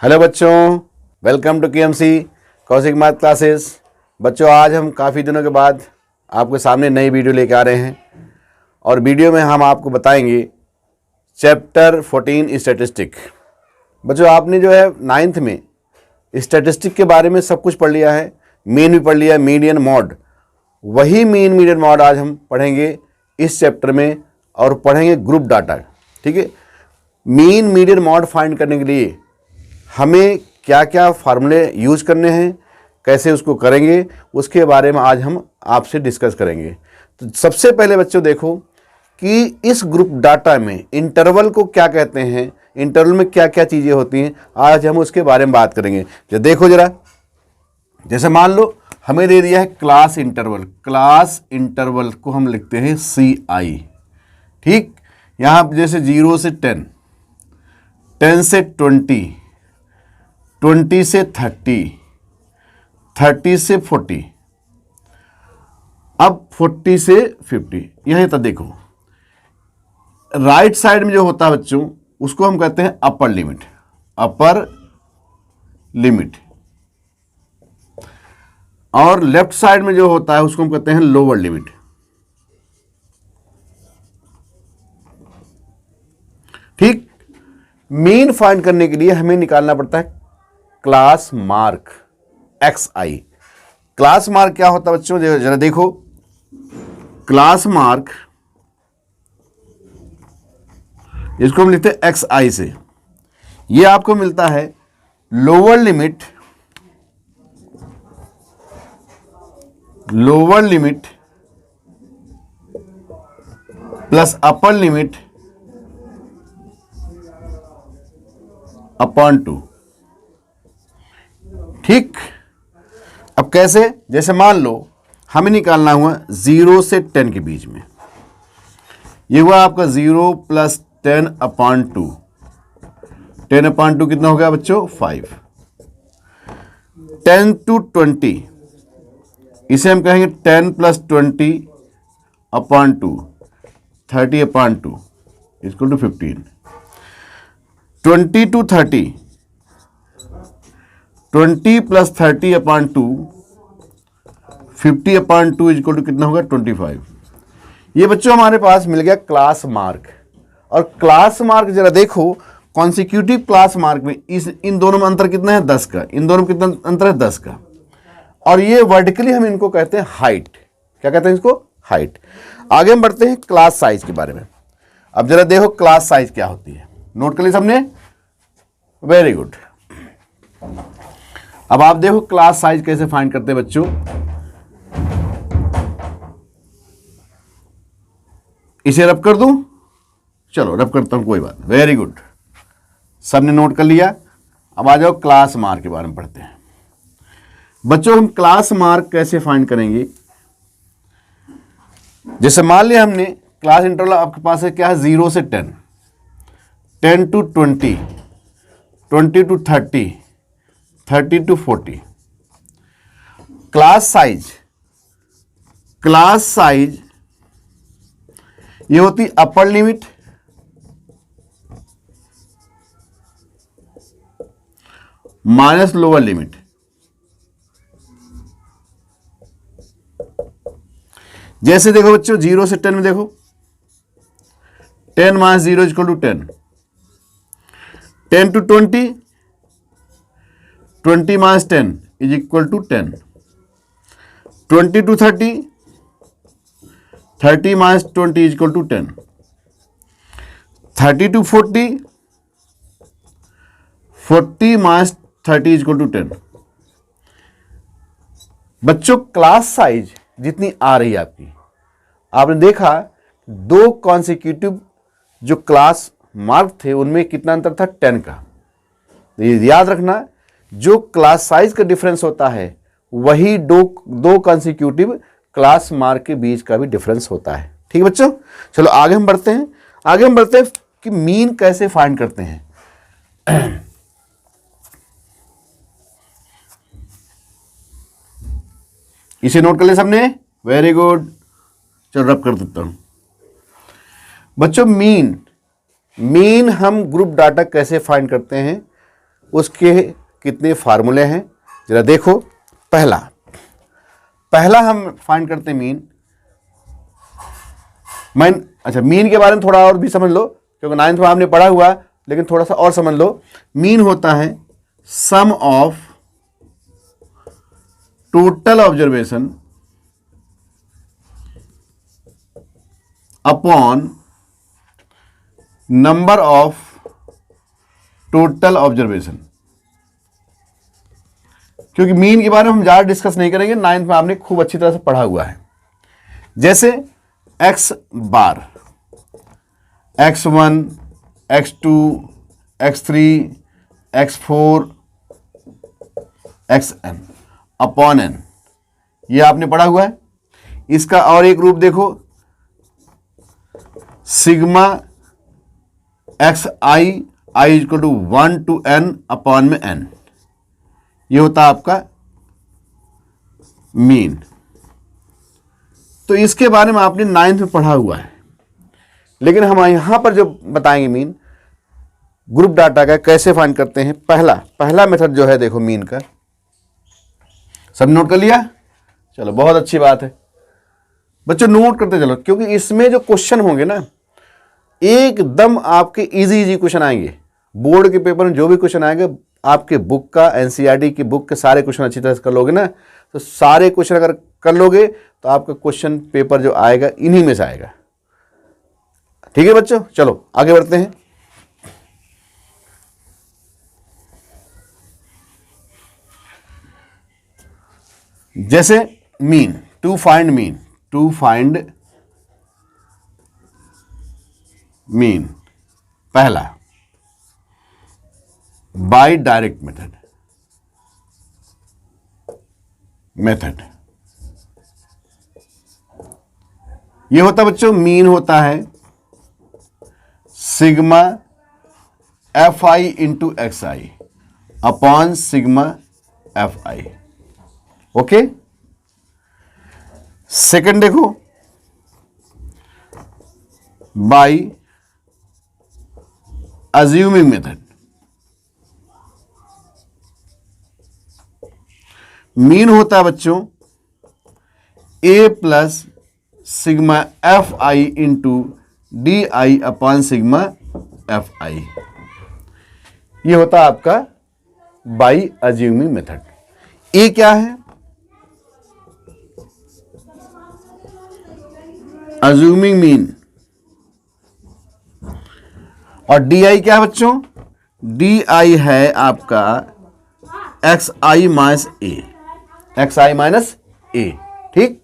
Hello बच्चों, welcome to KMC Kaushik math classes. बच्चों, आज हम काफ़ी दिनों के बाद आपके सामने नई वीडियो लेके आ रहे हैं और वीडियो में हम आपको बताएंगे चैप्टर 14 स्टैटिस्टिक। बच्चों, आपने जो है 9th में स्टैटिस्टिक के बारे में सब कुछ पढ़ लिया है, मीन भी पढ़ लिया है, मीडियन मॉड। वही मीन मीडियन मॉड आज हम पढ़ेंगे इस चैप्टर में और पढ़ेंगे ग्रुप डाटा। ठीक है, मीन मीडियन मॉड फाइंड करने के लिए हमें क्या क्या फार्मूले यूज करने हैं, कैसे उसको करेंगे, उसके बारे में आज हम आपसे डिस्कस करेंगे। तो सबसे पहले बच्चों देखो कि इस ग्रुप डाटा में इंटरवल को क्या कहते हैं, इंटरवल में क्या क्या चीज़ें होती हैं, आज हम उसके बारे में बात करेंगे। जो देखो जरा, जैसे मान लो हमें दे दिया है क्लास इंटरवल। क्लास इंटरवल को हम लिखते हैं CI। ठीक, यहाँ जैसे 0 से 10, 10 से 20, 20 से 30, 30 से 40, अब 40 से 50। यही तक देखो, राइट साइड में जो होता है बच्चों उसको हम कहते हैं अपर लिमिट। Upper limit. और लेफ्ट साइड में जो होता है उसको हम कहते हैं लोअर लिमिट। ठीक, मीन फाइंड करने के लिए हमें निकालना पड़ता है class mark XI। Class mark क्या होता है बच्चों, जरा देखो, क्लास मार्क इसको हम लिखते हैं XI से। ये आपको मिलता है lower limit, lower limit plus upper limit upon 2। ठीक, अब कैसे, जैसे मान लो हमें निकालना हुआ 0 से 10 के बीच में। ये हुआ आपका 0 प्लस 10 अपॉन 2। 10 अपॉन 2 कितना हो गया बच्चों? 5। 10 to 20, इसे हम कहेंगे 10 plus 20 upon 2, 30 upon 2 equal to 15। 20 to 30, 20 plus 30 upon 2, 50 upon 2 equal to कितना होगा? 25। ये बच्चों हमारे पास मिल गया क्लास मार्क। और क्लास मार्क जरा देखो, कॉन्सिक्यूटिव क्लास मार्क में इन दोनों में अंतर कितना है? 10 का। इन दोनों में कितना अंतर है? 10 का। और ये वर्टिकली हम इनको कहते हैं हाइट। क्या कहते हैं इसको? हाइट। आगे हम बढ़ते हैं क्लास साइज के बारे में। अब जरा देखो क्लास साइज क्या होती है, नोट कर लिया सबने? Very good. अब आप देखो क्लास साइज कैसे फाइंड करते हैं बच्चों। इसे रब कर दूं? चलो रब करता हूं, कोई बात नहीं। वेरी गुड, सबने नोट कर लिया। अब आ जाओ क्लास मार्क के बारे में पढ़ते हैं। बच्चों, हम क्लास मार्क कैसे फाइंड करेंगे? जैसे मान लिया हमने क्लास इंटरवल आपके पास है क्या है? 0 से 10, 10 to 20, 20 to 30, 30 to 40। Class size, class size ये होती upper limit minus lower limit. जैसे देखो बच्चों, 0 से 10 में देखो, 10 minus 0 equal to 10। 10 to 20, 20 minus 10 is equal to 10। 20 to 30, 30 minus 20 is equal to 10। 30 to 40, 40 minus 30 is equal to 10। बच्चों, क्लास साइज जितनी आ रही है आपकी, आपने देखा दो कॉन्सिक्यूटिव जो क्लास मार्क थे उनमें कितना अंतर था? 10 का। तो ये याद रखना, जो क्लास साइज का डिफरेंस होता है वही दो कॉन्सिक्यूटिव क्लास मार्क के बीच का भी डिफरेंस होता है। ठीक है बच्चों, चलो आगे हम बढ़ते हैं। आगे हम बढ़ते हैं कि मीन कैसे फाइंड करते हैं। इसे नोट कर ले सबने? वेरी गुड, चलो रब कर देता हूं बच्चों। मीन हम ग्रुप डाटा कैसे फाइंड करते हैं? उसके कितने फार्मूले हैं जरा देखो। पहला हम फाइंड करते हैं मीन। अच्छा, मीन के बारे में थोड़ा और भी समझ लो, क्योंकि 9th में आपने पढ़ा हुआ, लेकिन थोड़ा सा और समझ लो। मीन होता है sum of total observation upon number of total observation. क्योंकि मीन के बारे में हम ज़्यादा डिस्कस नहीं करेंगे, 9th में आपने खूब अच्छी तरह से पढ़ा हुआ है। जैसे x बार, x1, x2, x3, x4, xn upon n, ये आपने पढ़ा हुआ है। इसका और एक रूप देखो, sigma X I equal to 1 to n upon में n, ये होता है आपका मीन। तो इसके बारे में आपने 9th में पढ़ा हुआ है, लेकिन हम यहां पर जो बताएंगे मीन ग्रुप डाटा का कैसे फाइंड करते हैं। पहला मेथड जो है देखो मीन का, सब नोट कर लिया? चलो बहुत अच्छी बात है बच्चों, नोट करते चलो, क्योंकि इसमें जो क्वेश्चन होंगे ना एकदम आपके इजी क्वेश्चन आएंगे। बोर्ड के पेपर में जो भी क्वेश्चन आएंगे आपके बुक का, एनसीईआरटी की बुक के सारे क्वेश्चन अच्छी तरह से कर लोगे ना, तो सारे क्वेश्चन अगर कर लोगे तो आपका क्वेश्चन पेपर जो आएगा इन्हीं में से आएगा। ठीक है बच्चों, चलो आगे बढ़ते हैं। जैसे मीन, टू फाइंड मीन, पहला बाय डायरेक्ट मेथड ये होता बच्चों, मीन होता है sigma f i into x i upon sigma f i. Okay, second देखो, बाय अज्यूमिंग मेथड, मीन होता है बच्चों a plus sigma f i into d i upon sigma f i, ये होता है आपका बाय अज्यूमिंग मेथड। ए क्या है? Assuming mean. और डी आई क्या है बच्चों? डी आई है आपका एक्स आई माइनस ए, ठीक?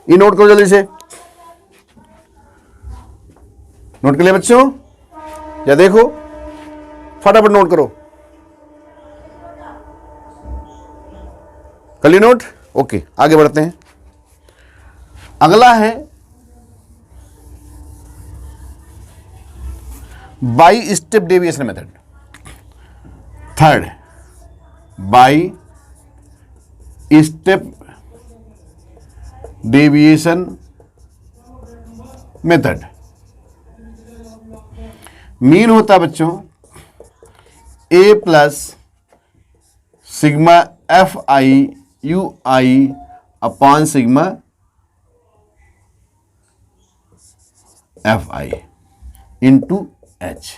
ये नोट करो जल्दी से, नोट कर लिया बच्चों? या देखो फटाफट नोट करो, कर लिया नोट? ओके, आगे बढ़ते हैं। अगला है by step deviation method. Third, by step deviation method. Mean होता है बच्चों a plus sigma f i u i upon sigma f i into h.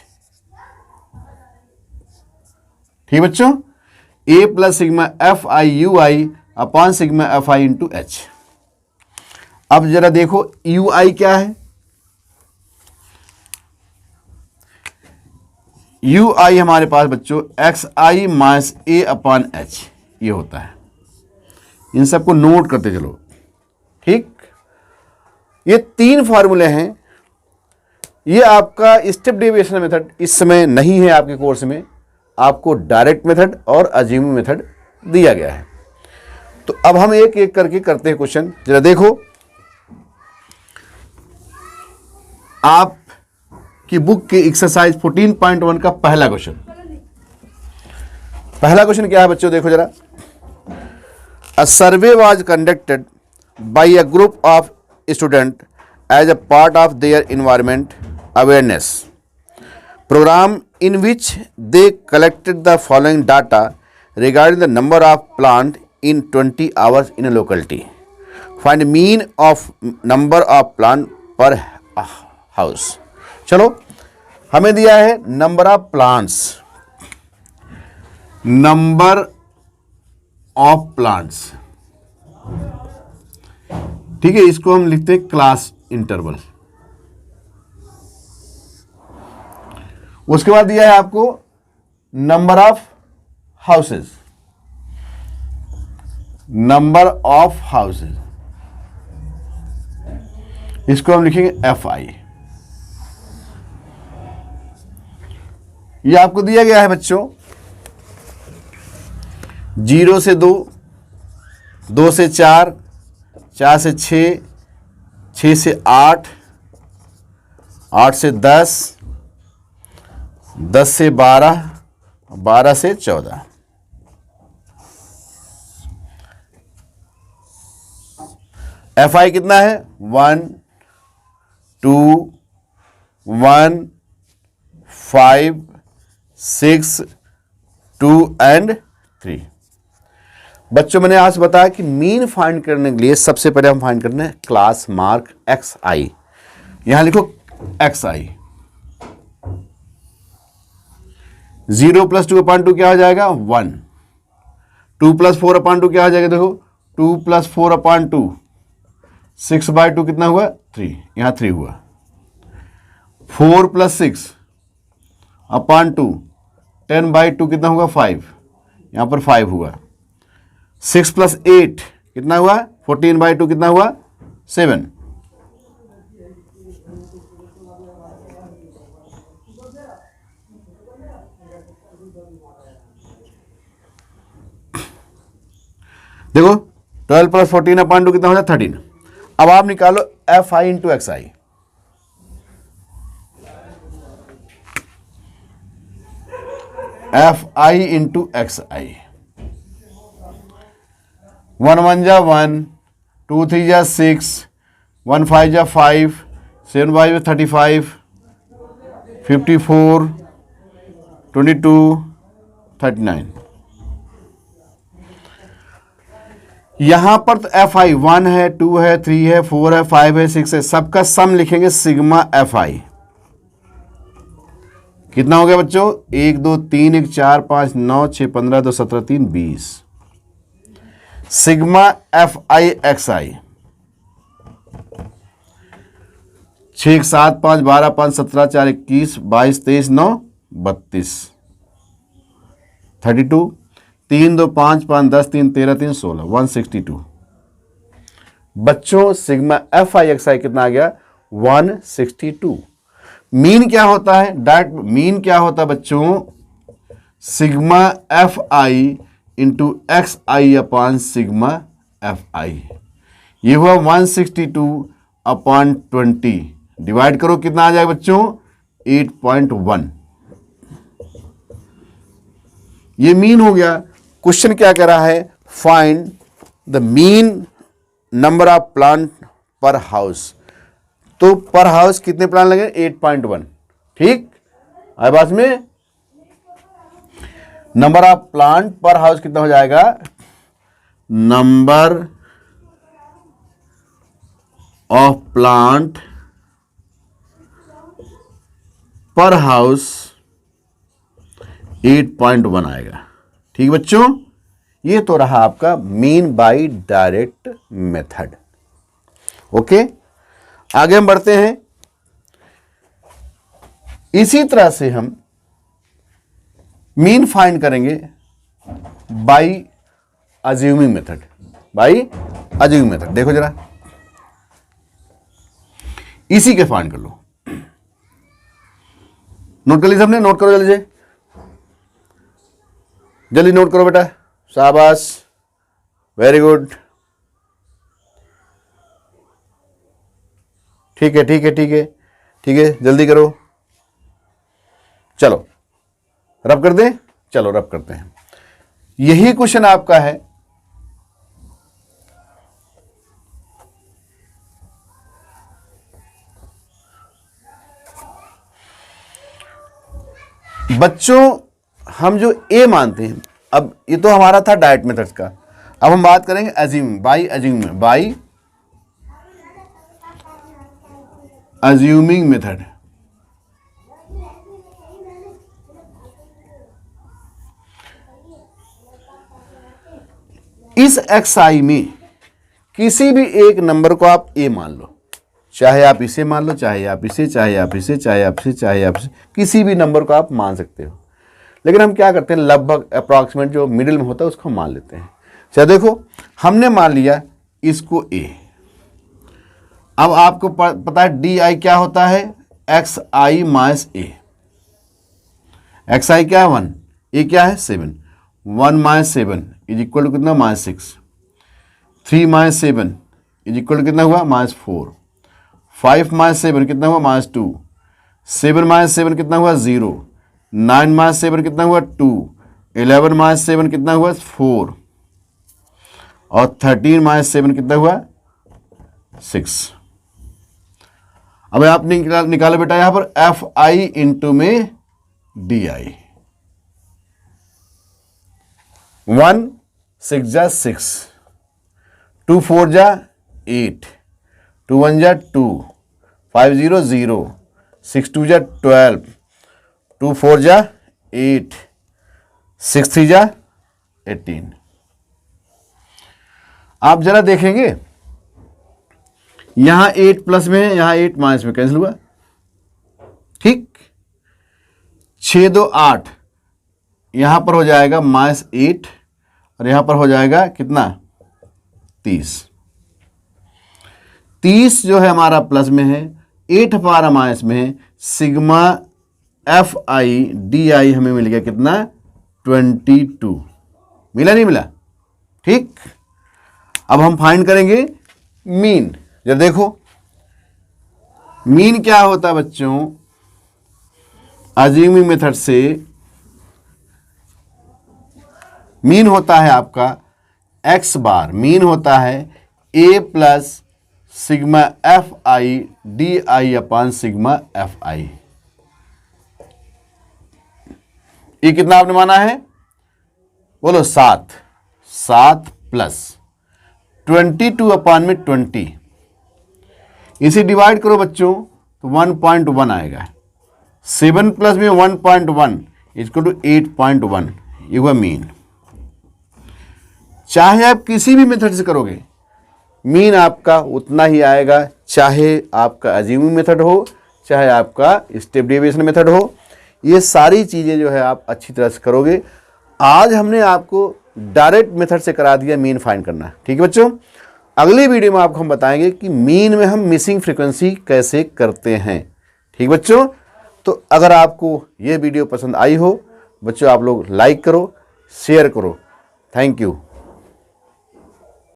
ठीक बच्चों, a plus sigma f i u i upon sigma f i into h. अब जरा देखो you आई क्या है? यू आई हमारे पास बच्चों एक्स आई माइनस ए अपॉन एच, ये होता है। इन सबको नोट करते चलो, ठीक? ये 3 फार्मूले हैं। ये आपका स्टेप डेविएशन मेथड इस समय नहीं है आपके कोर्स में, आपको डायरेक्ट मेथड और अज्यूमिंग मेथड दिया गया है। तो अब हम एक एक करके करते हैं क्वेश्चन। जरा देखो, आप की बुक के एक्सरसाइज 14.1 का पहला क्वेश्चन क्या है बच्चों? देखो जरा, a survey was conducted by a group of student as a part of their environment awareness programme in which they collected the following data regarding the number of plant in 20 hours in a locality. Find mean of number of plant per house. चलो, हमें दिया है number of plants, number of plants, ठीक है, इसको हम लिखते हैं क्लास इंटरवल। उसके बाद दिया है आपको number of houses, number of houses, इसको हम लिखेंगे FI। ये आपको दिया गया है बच्चों 0 से 2, 2 से 4, 4 से 6, 6 से 8, 8 से 10, 10 से 12, 12 से 14। FI कितना है? 1, 2, 1, 5, 6, 2 एंड 3। बच्चों, मैंने आज बताया कि मीन फाइंड करने के लिए सबसे पहले हम फाइंड करना है क्लास मार्क XI। यहां लिखो XI। 0 + 2/2 क्या हो जाएगा? 1। 2 + 4/2 क्या हो जाएगा? देखो 2 + 4/2, 6/2 कितना हुआ? 3। यहां 3 हुआ। 4 + 6/2, 10/2 कितना हुआ? 5। यहां पर 5 हुआ। 6 + 8 कितना हुआ? 14/2 कितना हुआ? 7। देखो 12 + 14/2 कितना हो जाए? 13। अब आप निकालो FI × XI। FI × XI। 1 1 जा 1, 2 3 जा 6, 1 5 जा 5, 7 5 जा 35, 54, 22, 39। यहां पर तो FI 1 है, 2 है, 3 है, 4 है, 5 है, 6 है, सबका सम लिखेंगे सिग्मा FI। कितना हो गया बच्चों? 1 2 3 1 4 5 9 6 15 2 17 3 20। Sigma FI XI 6 7 5 12 5 17 4 21 22 23 9 32, 32, 3 2 5 5 10 3 13 3 16, 162। बच्चों, सिग्मा FI XI कितना आ गया? 162। मीन क्या होता है? डायरेक्ट मीन क्या होता है बच्चों? Sigma FI × XI / sigma FI। ये हुआ 162/20। डिवाइड करो, कितना आ जाएगा बच्चों? 8.1। ये मीन हो गया। क्वेश्चन क्या कह रहा है? Find the mean number of plant per house. तो पर हाउस कितने प्लांट लगे? 8.1। ठीक, आई बात में number of plant per house कितना हो जाएगा? Number of plant per house 8.1 आएगा। ठीक बच्चों, ये तो रहा आपका mean by direct method. Okay, आगे हम बढ़ते हैं। इसी तरह से हम मीन फाइंड करेंगे by assuming method. By assuming method देखो जरा, इसी के फाइंड कर लो। नोट कर ली सबने? नोट करो जल्दी से, जल्दी नोट करो बेटा, शाबाश, वेरी गुड। ठीक है ठीक है ठीक है ठीक है, जल्दी करो। चलो रब कर दें, चलो रब करते हैं। यही क्वेश्चन आपका है बच्चों हम जो ए मानते हैं, अब ये तो हमारा था डायरेक्ट मेथड्स का, अब हम बात करेंगे अज्यूम, बाई अज्यूमिंग मेथड। इस xi में किसी भी एक नंबर को आप a मान लो, चाहे आप इसे मान लो, चाहे आप इसे, चाहे आप इसे, चाहे आप इसे, चाहे आप इसे, किसी भी नंबर को आप मान सकते हो। लेकिन हम क्या करते हैं, लगभग अप्रॉक्सीमेट जो मिडिल में होता है उसको मान लेते हैं। चलो देखो, हमने मान लिया इसको a। अब आपको पता है di क्या होता है, xi माइनस a। xi क्या है 1, a क्या है 7। 1 माइनस 7 इज इक्वल टू कितना, -6। 3 माइनस 7 इज इक्वल टू कितना हुआ, -4। 5 माइनस 7 कितना हुआ, -2। 7 माइनस 7 कितना हुआ, 0। 9 माइनस 7 कितना हुआ, 2। 11 माइनस 7 कितना हुआ, 4। और 13 माइनस 7 कितना हुआ, 6। अब आप निकालो बेटा यहां पर fi इंटू में di। 1 6 जा 6, 2 4 जा 8, 2 1 जा 2, 5 0 0, 6 2 जा 12, 2 4 जा 8, 6 3 जा 18। आप जरा देखेंगे यहां 8 प्लस में है, यहां 8 माइनस में, कैंसिल हुआ, ठीक। 6 2 8, यहां पर हो जाएगा -8 और यहां पर हो जाएगा कितना, 30। 30 जो है हमारा प्लस में है, 8 हमारा माइनस में है। सिग्मा fi di हमें मिल गया कितना, 22। मिला नहीं मिला, ठीक। अब हम फाइंड करेंगे मीन। जब देखो मीन क्या होता है बच्चों, अज्यूमिंग मेथड से मीन होता है आपका x बार, मीन होता है a plus sigma fi di upon sigma fi। ये कितना आपने माना है, बोलो 7 प्लस 22 अपॉन में 20। इसे डिवाइड करो बच्चों तो 1.1 आएगा। 7 प्लस में 1.1 इक्वल टू 8.1, ये हुआ मीन। चाहे आप किसी भी मेथड से करोगे मीन आपका उतना ही आएगा, चाहे आपका अज्यूमिंग मेथड हो, चाहे आपका स्टेप डेविएशन मेथड हो। ये सारी चीज़ें जो है आप अच्छी तरह से करोगे। आज हमने आपको डायरेक्ट मेथड से करा दिया मीन फाइंड करना, ठीक है बच्चों। अगली वीडियो में आपको हम बताएंगे कि मीन में हम मिसिंग फ्रीक्वेंसी कैसे करते हैं, ठीक बच्चों। तो अगर आपको ये वीडियो पसंद आई हो बच्चों, आप लोग लाइक करो, शेयर करो। Thank you.